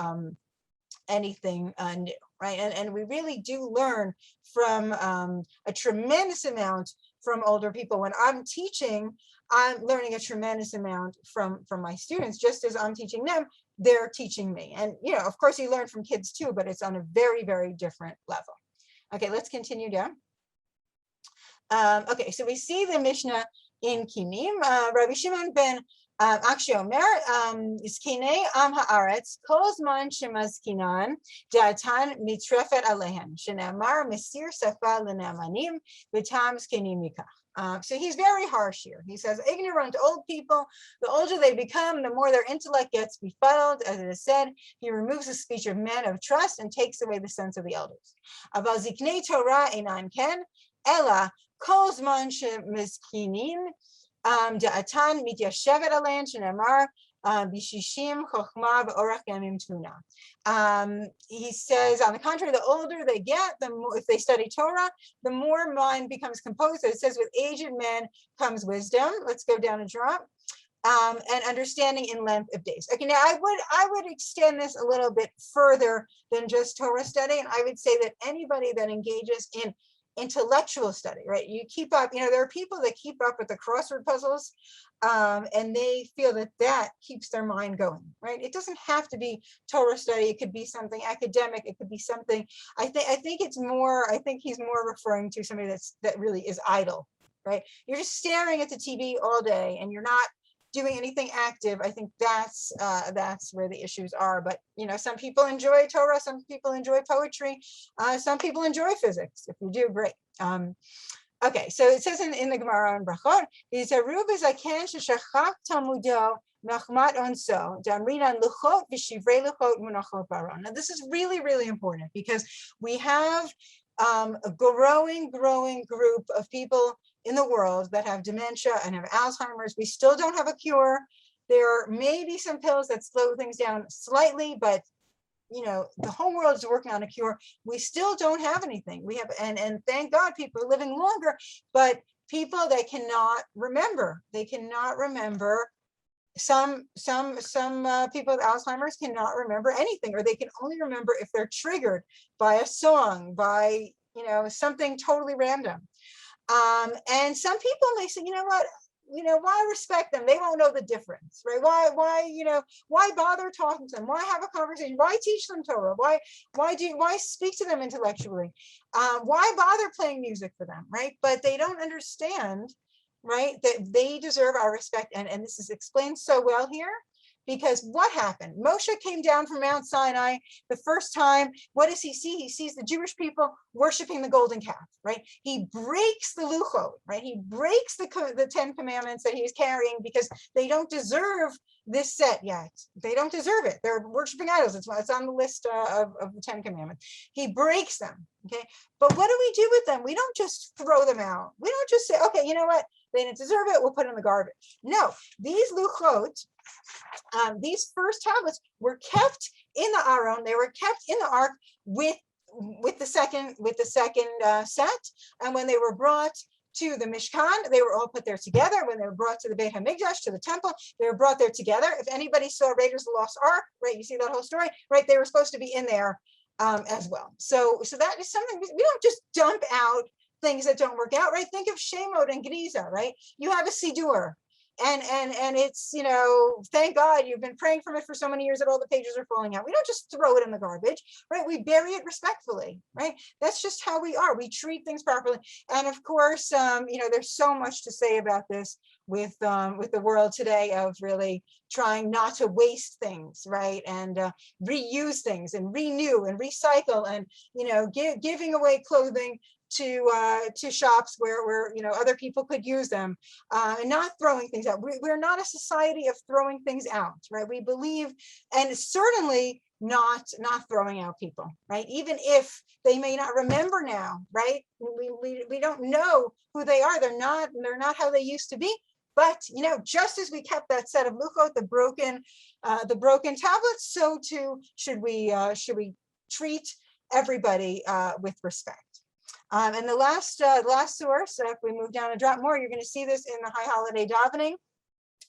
anything new, right? And we really do learn from a tremendous amount from older people. When I'm teaching, I'm learning a tremendous amount from my students. Just as I'm teaching them, they're teaching me. And of course you learn from kids too, but it's on a very, very different level. Okay, let's continue down. Okay, so we see the Mishnah in Kinim. Rabbi Shimon ben Akshi Omer, Iskinei Am Haaretz, Kol Zman Shemazkinan, Da'atan Mitrefet Alehem, Shene'amar Mesir Safa L'Ne'amanim, V'tam Zkenim Mikach. So he's very harsh here. He says, ignorant old people, the older they become, the more their intellect gets befuddled. As it is said, he removes the speech of men of trust and takes away the sense of the elders. Aval Ziknei Torah Einan Ken, Ela Kol Zman Shemazkinim, Da'atan mityashevet alein shenemar b'shishim chochma v'orach yamim tuna. He says, on the contrary, the older they get, the more, if they study Torah, the more mind becomes composed. So it says, with aged men comes wisdom. Let's go down a drop. and understanding in length of days. Okay, now I would extend this a little bit further than just Torah study, and I would say that anybody that engages in intellectual study, right? You keep up, there are people that keep up with the crossword puzzles, and they feel that that keeps their mind going, right? It doesn't have to be Torah study. It could be something academic. It could be something, I think he's more referring to somebody that really is idle, right? You're just staring at the TV all day and you're not doing anything active. I think that's where the issues are. But some people enjoy Torah, some people enjoy poetry, some people enjoy physics. If you do, great. Okay, so it says in the Gemara on Brachot, now this is really, really important because we have a growing group of people in the world that have dementia and have Alzheimer's. We still don't have a cure. There may be some pills that slow things down slightly, but the whole world is working on a cure. We still don't have anything. We have, and thank God people are living longer, but people that cannot remember, some people with Alzheimer's cannot remember anything, or they can only remember if they're triggered by a song, by something totally random. And some people may say, why respect them? They won't know the difference, right? Why bother talking to them? Why have a conversation? Why teach them Torah? Why speak to them intellectually? Why bother playing music for them, right? But they don't understand, right, that they deserve our respect. And this is explained so well here. Because what happened? Moshe came down from Mount Sinai the first time. What does he see? He sees the Jewish people worshiping the golden calf, right? He breaks the luchot, right? He breaks the 10 commandments that he's carrying because they don't deserve this set yet. They don't deserve it. They're worshiping idols. It's on the list of the 10 commandments. He breaks them, okay? But what do we do with them? We don't just throw them out. We don't just say, okay, you know what? They didn't deserve it. We'll put it in the garbage. No, these luchot, these first tablets were kept in the Aron. They were kept in the ark with the second set. And when they were brought to the Mishkan, they were all put there together. When they were brought to the Beit HaMikdash, to the temple, they were brought there together. If anybody saw Raiders of the Lost Ark, right, you see that whole story, right? They were supposed to be in there as well. So that is something we don't just dump out things that don't work out, right? Think of Shemot and Geniza, right? You have a Sidur. And it's, thank God you've been praying from it for so many years that all the pages are falling out. We don't just throw it in the garbage, right? We bury it respectfully, right? That's just how we are. We treat things properly. And of course, there's so much to say about this with the world today of really trying not to waste things, right? And reuse things and renew and recycle and, giving away clothing to shops where other people could use them, and not throwing things out. We're not a society of throwing things out, right? We believe, and certainly not throwing out people, right? Even if they may not remember now, right? We don't know who they are. They're not how they used to be. But just as we kept that set of luchot, the broken tablets, so too should we treat everybody with respect. And the last source, if we move down a drop more, you're going to see this in the high holiday davening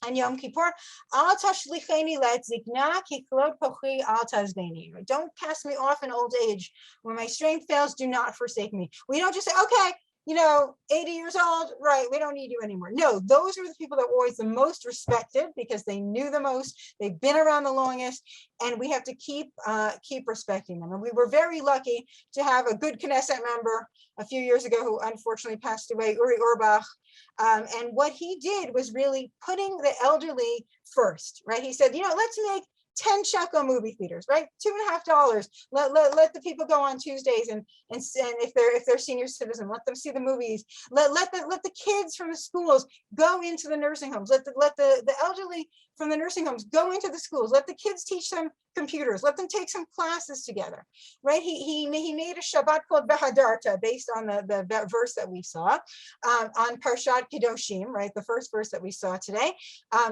and Yom Kippur. Al tashlicheni le'tzikna ki chlod pochi al tazbeni. Don't cast me off in old age. When my strength fails, do not forsake me. We don't just say, okay, 80 years old, right, we don't need you anymore. No, those are the people that were always the most respected because they knew the most, they've been around the longest, and we have to keep respecting them. And we were very lucky to have a good Knesset member a few years ago who unfortunately passed away, Uri Orbach. And what he did was really putting the elderly first, right? He said, let's make 10 shekel movie theaters, right? $2.50. Let the people go on Tuesdays and if they're senior citizen, let them see the movies. Let the kids from the schools go into the nursing homes. Let the elderly from the nursing homes go into the schools. Let the kids teach them computers. Let them take some classes together, right? He made a Shabbat called Behadarta based on the verse that we saw on Parshat Kedoshim, right? The first verse that we saw today.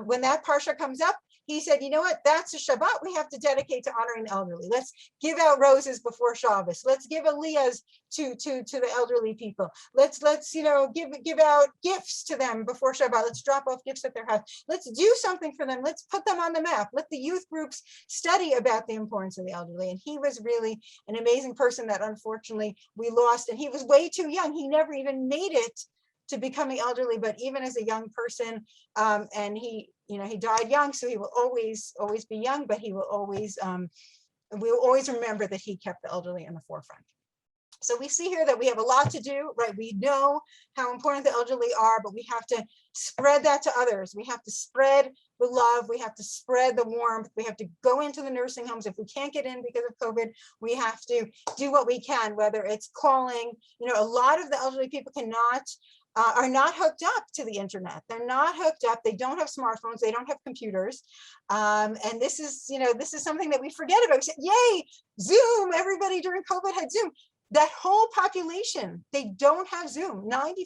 When that parsha comes up, he said, you know what, that's a Shabbat we have to dedicate to honoring the elderly. Let's give out roses before Shabbos. Let's give aliyahs to the elderly people. Let's give out gifts to them before Shabbat. Let's drop off gifts at their house. Let's do something for them. Let's put them on the map. Let the youth groups study about the importance of the elderly. And he was really an amazing person that unfortunately we lost. And he was way too young. He never even made it to becoming elderly, but even as a young person, and he died young, so he will always be young, but he will always, we will always remember that he kept the elderly in the forefront. So we see here that we have a lot to do, right? We know how important the elderly are, but we have to spread that to others. We have to spread the love. We have to spread the warmth. We have to go into the nursing homes. If we can't get in because of COVID, we have to do what we can, whether it's calling. A lot of the elderly people are not hooked up to the internet. They're not hooked up. They don't have smartphones. They don't have computers. And this is something that we forget about. We say, yay, Zoom, everybody during COVID had Zoom. That whole population, they don't have Zoom. 95%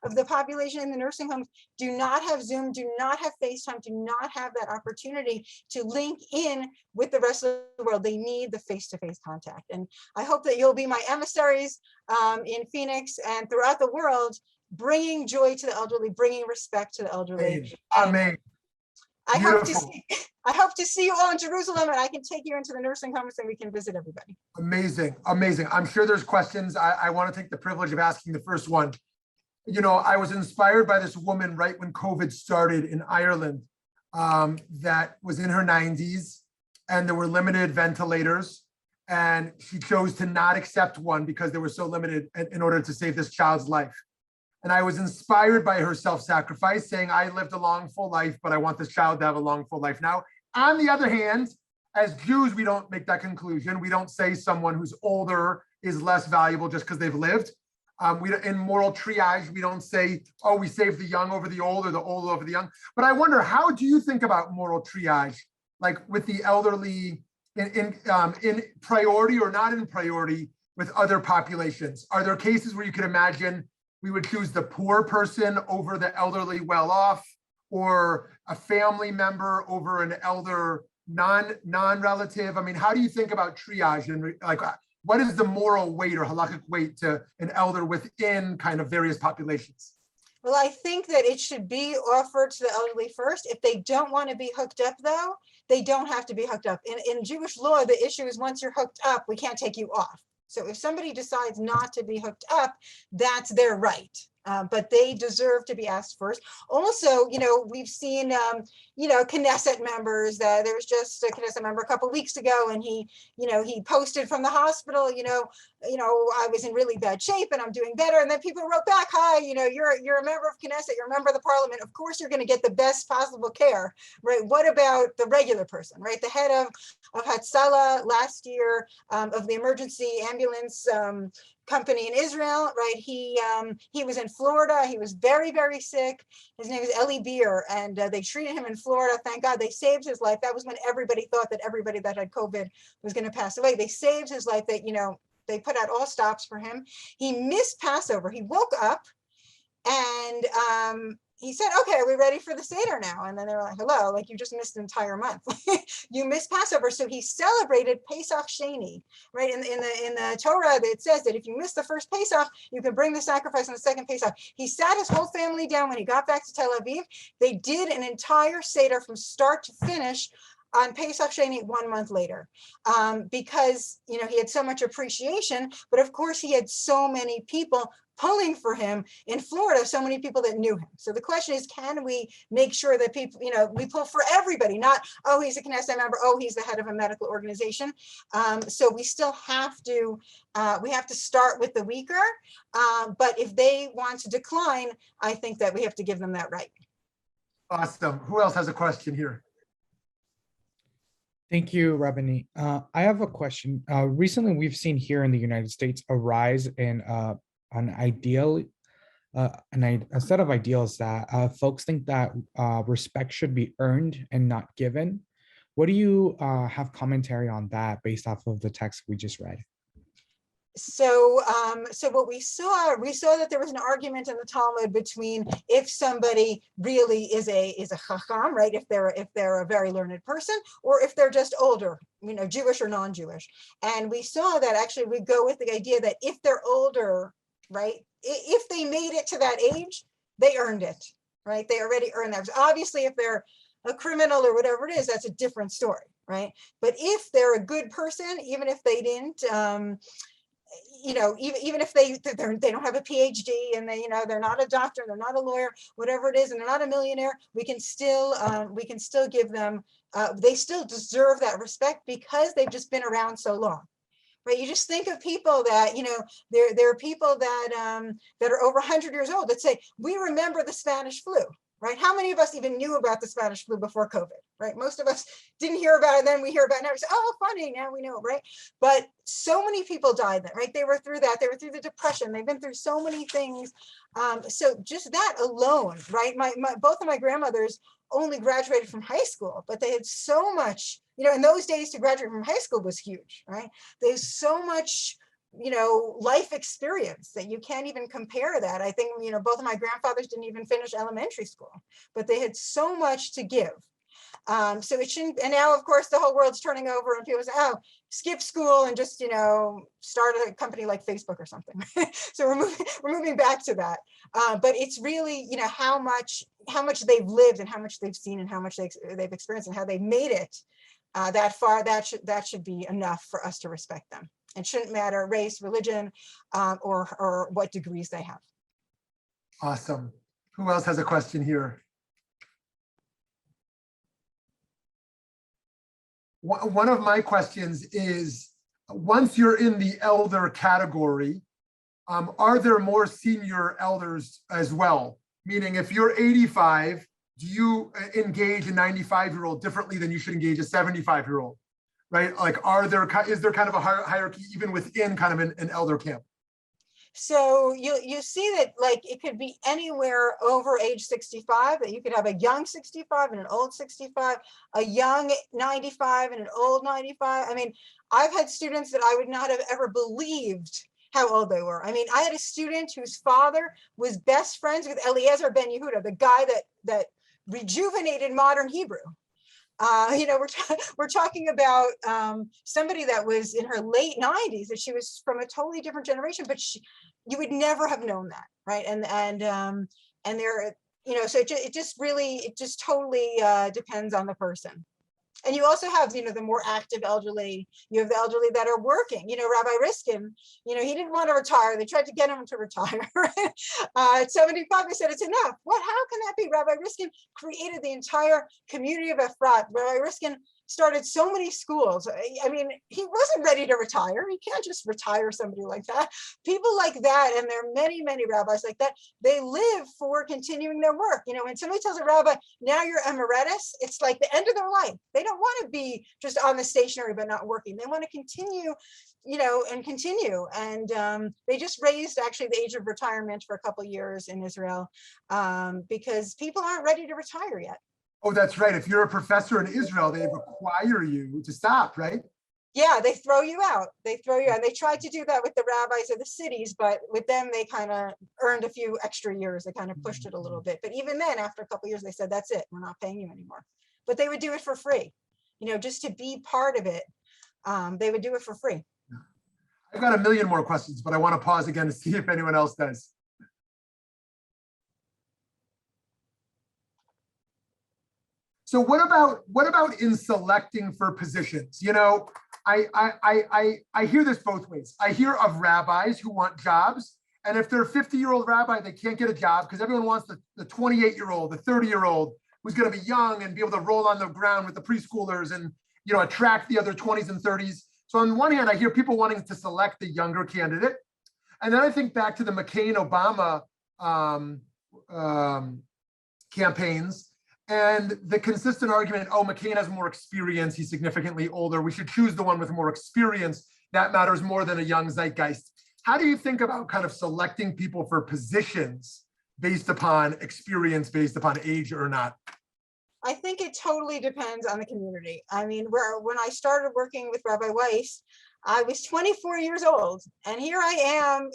of the population in the nursing homes do not have Zoom, do not have FaceTime, do not have that opportunity to link in with the rest of the world. They need the face-to-face contact. And I hope that you'll be my emissaries in Phoenix and throughout the world, bringing joy to the elderly, bringing respect to the elderly. Amen. I hope to see you all in Jerusalem, and I can take you into the nursing homes and we can visit everybody. Amazing. I'm sure there's questions. I want to take the privilege of asking the first one. I was inspired by this woman right when COVID started in Ireland that was in her 90s, and there were limited ventilators, and she chose to not accept one because they were so limited in order to save this child's life. And I was inspired by her self-sacrifice, saying, I lived a long, full life, but I want this child to have a long, full life now. On the other hand, as Jews, we don't make that conclusion. We don't say someone who's older is less valuable just because they've lived. In moral triage, we don't say, oh, we save the young over the old or the old over the young. But I wonder, how do you think about moral triage, like with the elderly in priority or not in priority with other populations? Are there cases where you could imagine we would choose the poor person over the elderly well-off, or a family member over an elder non-relative? I mean, how do you think about triage, and what is the moral weight or halakhic weight to an elder within kind of various populations? Well, I think that it should be offered to the elderly first. If they don't want to be hooked up, though, they don't have to be hooked up. In Jewish law, the issue is once you're hooked up, we can't take you off. So if somebody decides not to be hooked up, that's their right. But they deserve to be asked first. Also, we've seen, Knesset members. There was just a Knesset member a couple of weeks ago, and he posted from the hospital, I was in really bad shape and I'm doing better. And then people wrote back, hi, you're a member of Knesset, you're a member of the parliament. Of course, you're going to get the best possible care, right? What about the regular person, right? The head of Hatzalah last year, of the emergency ambulance company in Israel, right? He was in Florida. He was very, very sick. His name is Eli Beer, and they treated him in Florida. Thank God they saved his life. That was when everybody thought that everybody that had COVID was going to pass away. They saved his life. They put out all stops for him. He missed Passover. He woke up and he said, okay, are we ready for the Seder now? And then they were like, hello, you just missed an entire month. You missed Passover. So he celebrated Pesach Sheni, right? In the Torah, it says that if you miss the first Pesach, you can bring the sacrifice on the second Pesach. He sat his whole family down when he got back to Tel Aviv. They did an entire Seder from start to finish on Pesach Sheni 1 month later, because he had so much appreciation, but of course he had so many people pulling for him in Florida, so many people that knew him. So the question is, can we make sure that people, we pull for everybody, not, oh, he's a Knesset member, oh, he's the head of a medical organization. So we still have to, we have to start with the weaker, but if they want to decline, I think that we have to give them that right. Awesome. Who else has a question here? Thank you, Rabbanit. I have a question. Recently, we've seen here in the United States a rise in a set of ideals that folks think that respect should be earned and not given. What do you have commentary on that based off of the text we just read? So what we saw that there was an argument in the Talmud between if somebody really is a chacham, right? If they're a very learned person, or if they're just older, Jewish or non-Jewish. And we saw that actually we go with the idea that if they're older, right? If they made it to that age, they earned it, right? They already earned that. Obviously, if they're a criminal or whatever it is, that's a different story, right? But if they're a good person, even if they didn't, even if they don't have a PhD and they're not a doctor, they're not a lawyer, whatever it is, and they're not a millionaire, we can still give them, they still deserve that respect because they've just been around so long. Right, you just think of people that there are people that are over 100 years old that say we remember the Spanish flu. Right? How many of us even knew about the Spanish flu before COVID? Right? Most of us didn't hear about it. Then we hear about it now. We say, oh, funny. Now we know it, right? But so many people died then, right? They were through that. They were through the Depression. They've been through so many things. So just that alone, right? Both of my grandmothers only graduated from high school, but they had so much, in those days to graduate from high school was huge, right? There's so much life experience that you can't even compare that. I think, both of my grandfathers didn't even finish elementary school, but they had so much to give. So it shouldn't, and now of course the whole world's turning over and people say, oh, skip school and just, start a company like Facebook or something. So we're moving back to that. But it's really, how much they've lived and how much they've seen and how much they've experienced and how they made it that far. That should be enough for us to respect them. It shouldn't matter race, religion, or what degrees they have. Awesome. Who else has a question here? One of my questions is, once you're in the elder category, are there more senior elders as well? Meaning if you're 85, do you engage a 95-year-old differently than you should engage a 75-year-old? Right? Like, is there kind of a hierarchy even within kind of an elder camp? So you see that, like, it could be anywhere over age 65, that you could have a young 65 and an old 65, a young 95 and an old 95. I mean, I've had students that I would not have ever believed how old they were. I mean, I had a student whose father was best friends with Eliezer Ben Yehuda, the guy that rejuvenated modern Hebrew. We're talking about somebody that was in her late 90s, that she was from a totally different generation, but you would never have known that, right? And there, so it just totally depends on the person. And you also have, the more active elderly. You have the elderly that are working. Rabbi Riskin, he didn't want to retire. They tried to get him to retire. At 75, they said, it's enough. How can that be? Rabbi Riskin created the entire community of Efrat. Rabbi Riskin started so many schools. I mean, he wasn't ready to retire. You can't just retire somebody like that. People like that, and there are many, many rabbis like that, they live for continuing their work. When somebody tells a rabbi, now you're emeritus, it's like the end of their life. They don't want to be just on the stationary but not working. They want to continue, and continue. And they just raised actually the age of retirement for a couple of years in Israel because people aren't ready to retire yet. Oh, that's right. If you're a professor in Israel, they require you to stop, right? Yeah, they throw you out. They throw you out. They tried to do that with the rabbis of the cities, but with them, they kind of earned a few extra years. They kind of pushed it a little bit. But even then, after a couple of years, they said, that's it. We're not paying you anymore. But they would do it for free. Just to be part of it, they would do it for free. I've got a million more questions, but I want to pause again to see if anyone else does. So what about in selecting for positions? I hear this both ways. I hear of rabbis who want jobs, and if they're a 50-year-old rabbi, they can't get a job because everyone wants the 28-year-old, the 30-year-old who's going to be young and be able to roll on the ground with the preschoolers and attract the other 20s and 30s. So on one hand, I hear people wanting to select the younger candidate, and then I think back to the McCain-Obama campaigns. And the consistent argument, oh, McCain has more experience, he's significantly older, we should choose the one with more experience, that matters more than a young zeitgeist. How do you think about kind of selecting people for positions based upon experience, based upon age or not? I think it totally depends on the community. I mean, when I started working with Rabbi Weiss, I was 24 years old, and here I am,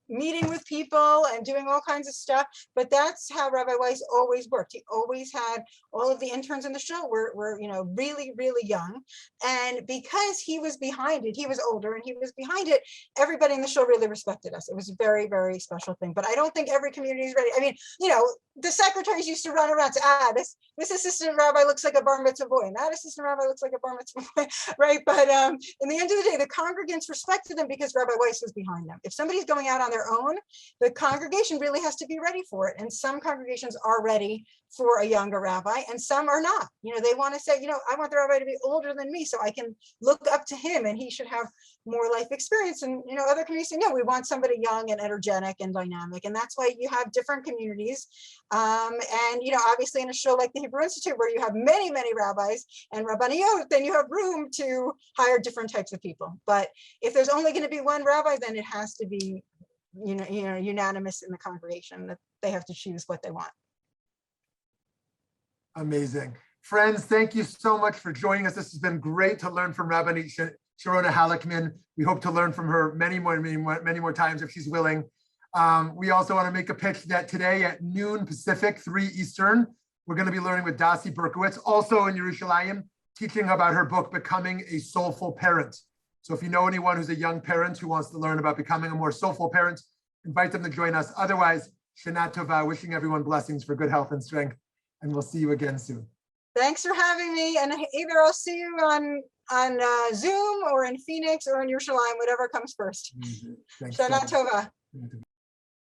meeting with people and doing all kinds of stuff. But that's how Rabbi Weiss always worked. He always had all of the interns in the shul were really, really young. And because he was behind it, he was older and he was behind it, everybody in the shul really respected us. It was a very, very special thing. But I don't think every community is ready. I mean, the secretaries used to run around to, this assistant rabbi looks like a bar mitzvah boy, and that assistant rabbi looks like a bar mitzvah boy, right? But in the end of the day, the congregants respected them because Rabbi Weiss was behind them. If somebody's going out on their own, the congregation really has to be ready for it. And some congregations are ready for a younger rabbi, and some are not. They want to say, I want the rabbi to be older than me so I can look up to him and he should have more life experience. And other communities say, no, we want somebody young and energetic and dynamic. And that's why you have different communities. And obviously in a show like the Hebrew Institute, where you have many, many rabbis and Rabbaniyot, then you have room to hire different types of people. But if there's only going to be one rabbi, then it has to be unanimous in the congregation, that they have to choose what they want. Amazing. Friends, thank you so much for joining us. This has been great to learn from Rabbanit Sharona Halikman. We hope to learn from her many more times if she's willing. We also want to make a pitch that today at noon Pacific, 3 Eastern, we're going to be learning with Dasi Berkowitz, also in Yerushalayim, teaching about her book, Becoming a Soulful Parent. So if you know anyone who's a young parent who wants to learn about becoming a more soulful parent, invite them to join us. Otherwise, Shana Tova, wishing everyone blessings for good health and strength. And we'll see you again soon. Thanks for having me. And either I'll see you on Zoom or in Phoenix or in Yerushalayim, whatever comes first. Thanks. Shana Tova.